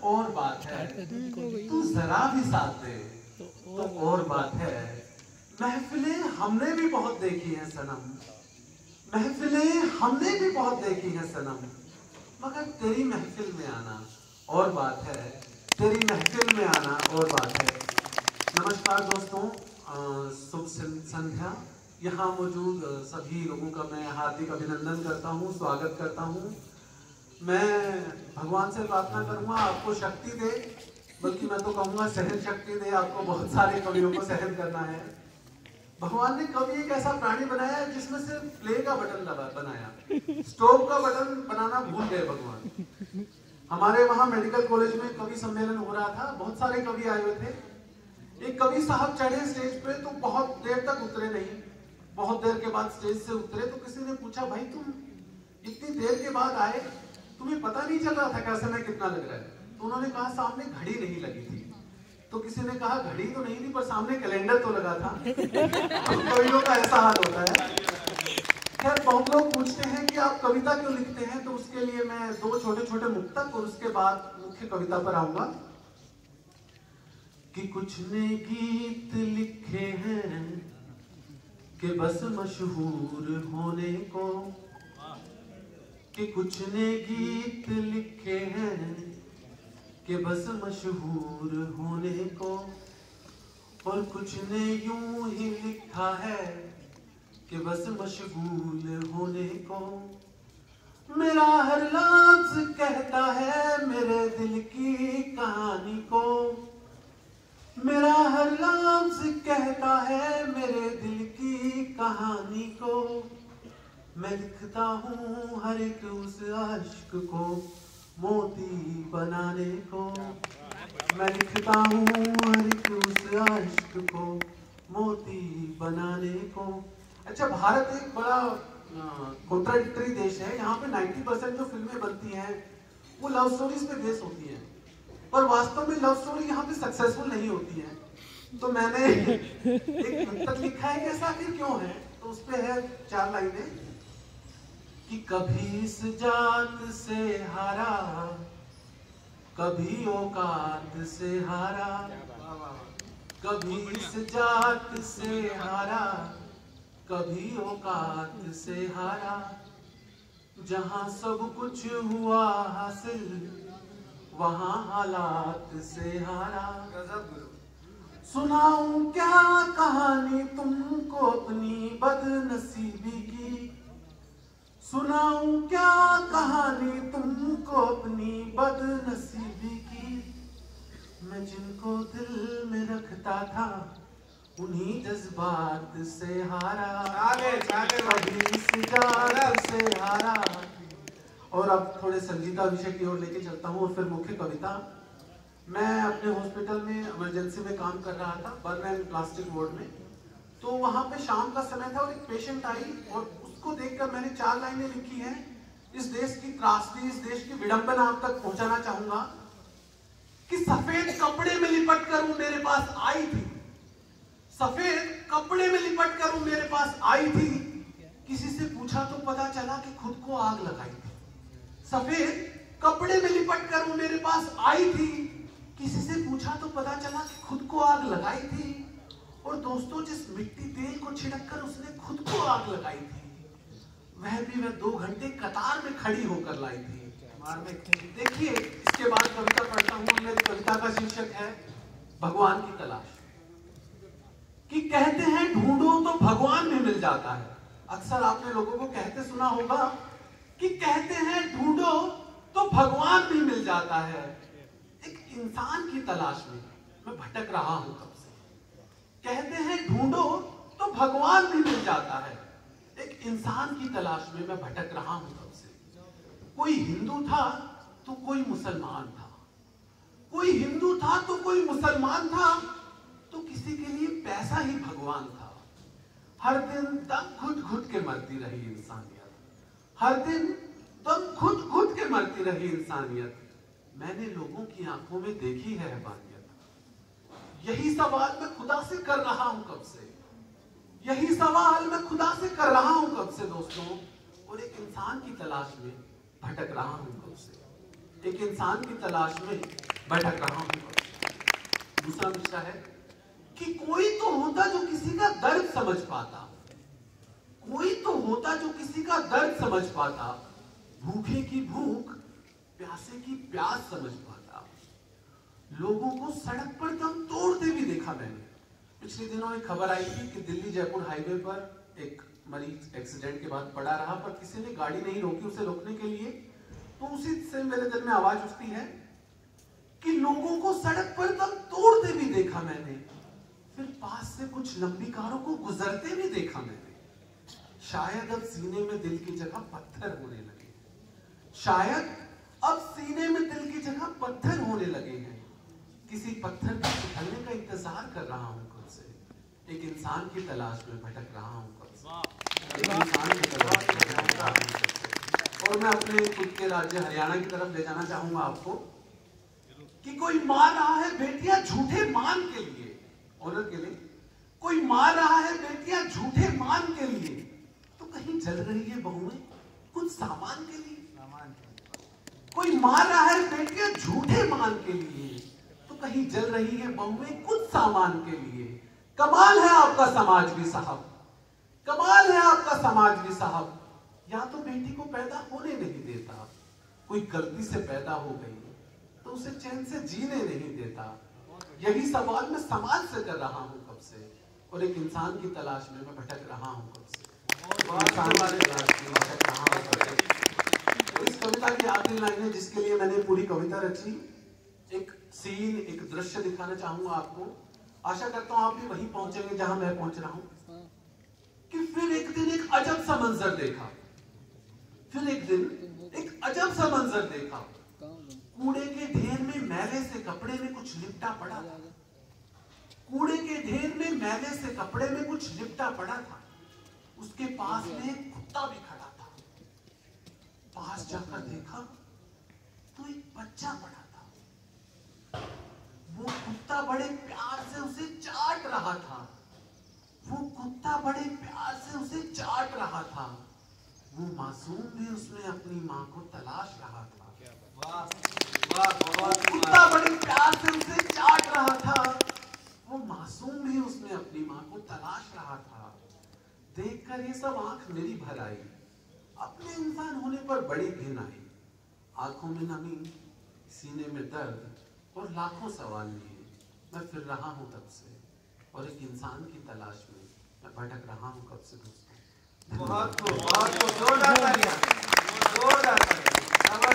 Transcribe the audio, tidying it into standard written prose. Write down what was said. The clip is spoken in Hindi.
और बात है, तू जरा भी साथ दे तो और बात है। महफिलें हमने भी बहुत देखी हैं सनम, महफिलें हमने भी बहुत देखी हैं सनम, मगर तेरी महफिल में आना और बात है, तेरी महफिल में आना और बात है। नमस्कार दोस्तों, शुभ संध्या। यहाँ मौजूद सभी लोगों का मैं हार्दिक अभिनंदन करता हूँ, स्वागत करता हूँ। मैं भगवान से प्रार्थना करूँगा आपको शक्ति दे, बल्कि मैं तो कहूँगा सहन शक्ति दे। आपको बहुत सारे कवियों को सहन करना है। भगवान ने कभी एक ऐसा प्राणी बनाया है जिसमें से प्ले का बटन बनाया, स्टोव का बटन बनाना भूल गए भगवान। हमारे वहाँ मेडिकल कॉलेज में कवि सम्मेलन हो रहा था, बहुत सारे कवि आए हुए थे। एक कवि साहब चढ़े स्टेज पे तो बहुत देर तक उतरे नहीं, बहुत देर के बाद स्टेज से उतरे तो किसी ने पूछा, भाई तुम इतनी देर के बाद आए, तुम्हें पता नहीं चल रहा था क्या समय कितना लग रहा है? तो उन्होंने कहा सामने घड़ी नहीं लगी थी। तो किसी ने कहा घड़ी तो नहीं थी पर सामने कैलेंडर तो लगा था। कवियों का ऐसा हाल होता है। खैर, बहुत लोग पूछते हैं कि आप कविता क्यों लिखते हैं, तो उसके लिए मैं दो छोटे छोटे मुक्तक और उसके बाद मुख्य कविता पर आऊंगा। कि कुछ ने गीत लिखे हैं कि बस मशहूर होने को, कि कुछ ने गीत लिखे हैं कि बस मशहूर होने को, और कुछ ने यूं ही लिखा है कि बस मशगूल होने को। मेरा हर लफ्ज कहता है मेरे दिल की कहानी को, मेरा हर लफ्ज कहता है मेरे दिल की कहानी को। मैं लिखता हूँ हर एक उस अश्क को मोती बनाने को, मैं लिखता हूँ हर एक उस अश्क को मोती बनाने को। अच्छा, भारत एक बड़ा कॉन्ट्राडिक्टरी देश है। यहाँ पे 90% जो फिल्में बनती हैं वो लव स्टोरीज पे बेस होती हैं, और वास्तव में लव स्टोरी यहाँ पे सक्सेसफुल नहीं होती है। तो मैंने एक मुक्तक लिखा है कि ऐसा आखिर क्यों है, तो उस पे है 4 लाइनें। कि कभी इस जात से हारा, कभी औकात से हारा, कभी इस जात से हारा, कभी औकात से हारा। जहां सब कुछ हुआ हासिल वहां हालात से हारा। सुनाऊं क्या कहानी तुमको अपनी बदनसीबी की, सुनाऊं क्या कहानी तुमको अपनी बदनसीबी की। मैं जिनको दिल में रखता था उन्हीं जज्बात से हारा, कभी इस जात से हारा। और अब थोड़े संगीता विषय की ओर लेके चलता हूँ और फिर मुख्य कविता। मैं अपने हॉस्पिटल में इमरजेंसी में काम कर रहा था, बर्न एंड प्लास्टिक वार्ड में। तो वहाँ पे शाम का समय था और एक पेशेंट आई, और उसको देखकर मैंने 4 लाइनें लिखी हैं। इस देश की त्रासदी, इस देश की विडंबना आप तक पहुंचाना चाहूंगा। कि सफेद कपड़े में लिपट कर वो मेरे पास आई थी, सफेद कपड़े में लिपट कर वो मेरे पास आई थी। किसी से पूछा तो पता चला कि खुद को आग लगाई थी। सफेद कपड़े में लिपट कर वो मेरे पास आई थी, किसी से पूछा तो पता चला कि खुद को आग लगाई थी। और दोस्तों, जिस मिट्टी तेल को छिड़क कर उसने खुद को आग लगाई थी, वह भी मैं 2 घंटे कतार में खड़ी होकर लाई थी। देखिए, इसके बाद कविता पढ़ता हूँ। मेरी कविता का शीर्षक है भगवान की तलाश। कि कहते हैं ढूंढो तो भगवान भी मिल जाता है। अक्सर आपने लोगों को कहते सुना होगा कि कहते हैं ढूंढो तो भगवान भी मिल जाता है। एक इंसान की तलाश में मैं भटक रहा हूं कब से। कहते हैं ढूंढो तो भगवान भी मिल जाता है। एक इंसान की तलाश में मैं भटक रहा हूं कब से। कोई हिंदू था तो कोई मुसलमान था, कोई हिंदू था तो कोई मुसलमान था, तो किसी के लिए पैसा ही भगवान था। हर दिन दम घुट घुट के मरती रही इंसानियत, हर दिन दम घुट घुट के मरती रही इंसानियत। मैंने लोगों की आंखों में देखी है रहबानियत। यही सवाल मैं खुदा से कर रहा हूं कब से, यही सवाल मैं खुदा से कर रहा हूं कब से दोस्तों। और एक इंसान की तलाश में भटक रहा हूं कब से, एक इंसान की तलाश में भटक रहा हूं। दूसरा मिसरा है कि कोई तो होता जो किसी का दर्द समझ पाता, कोई तो होता जो किसी का दर्द समझ पाता, भूखे की भूख प्यासे की प्यास समझ पाता। लोगों को सड़क पर दम तोड़ते भी देखा मैंने। पिछले दिनों एक खबर आई थी कि दिल्ली जयपुर हाईवे पर एक मरीज एक्सीडेंट के बाद पड़ा रहा, पर किसी ने गाड़ी नहीं रोकी उसे रोकने के लिए। तो उसी से मेरे दिल में आवाज उठती है कि लोगों को सड़क पर दम तोड़ते भी देखा मैंने, फिर पास से कुछ लंबी कारों को गुजरते भी देखा मैंने। शायद अब सीने में दिल की जगह पत्थर होने लगे, शायद अब सीने में दिल की जगह पत्थर होने लगे हैं। किसी पत्थर के पिघलने का इंतजार कर रहा हूं कब से, एक इंसान की तलाश में भटक रहा हूं कब से, एक इंसान की तलाश में भटक रहा हूं कब से। और मैं अपने खुद के राज्य हरियाणा की तरफ ले जाना चाहूंगा आपको कि कोई मार रहा है बेटियां झूठे मान के लिए, ऑनर के लिए, कोई मार रहा है बेटियां झूठे मान के लिए, तो कहीं जल रही है बहुएं कुछ सामान के लिए। कोई मार रहा है बेटियां झूठे मान के लिए, तो कहीं जल रही है बहुएं कुछ सामान के लिए। कमाल है आपका समाज भी साहब, कमाल है आपका समाज भी साहब, या तो बेटी को पैदा होने नहीं देता, कोई गलती से पैदा हो गई तो उसे चैन से जीने नहीं देता। यही सवाल मैं समाज से कर रहा हूं कब से, और एक इंसान की तलाश में मैं भटक रहा हूं कब से, इंसान की तलाश में भटक रहा हूं कब से। तो इस कविता की आखिरी लाइनें जिसके लिए मैंने पूरी कविता रची, एक सीन, एक दृश्य दिखाना चाहूंगा आपको। आशा करता हूं आप भी वहीं पहुंचेंगे जहां मैं पहुंच रहा हूं। कि फिर एक दिन एक अजब सा मंजर देखा, फिर एक दिन एक अजब सा मंजर देखा। कूड़े के ढेर में मैले से कपड़े में कुछ लिपटा पड़ा था, कूड़े के ढेर में मैले से कपड़े में कुछ लिपटा पड़ा था। उसके पास में एक कुत्ता भी खड़ा था। पास जाकर देखा तो एक बच्चा पड़ा था। वो कुत्ता बड़े प्यार से उसे चाट रहा था, वो कुत्ता बड़े प्यार से उसे चाट रहा था। वो मासूम भी उसमें अपनी माँ को तलाश रहा था। कुत्ता बड़े प्यार से उसे चाट रहा था, वो मासूम भी उसमें अपनी माँ को तलाश रहा था। देखकर ये सब आंख मेरी भर आई, अपने इंसान होने पर बड़ी घिन आई। आंखों में नमी, सीने में दर्द और लाखों सवाल लिए मैं फिर रहा हूं तब से, और एक इंसान की तलाश में मैं भटक रहा हूं कब से दोस्तों। बहुत जोरदार तालियां।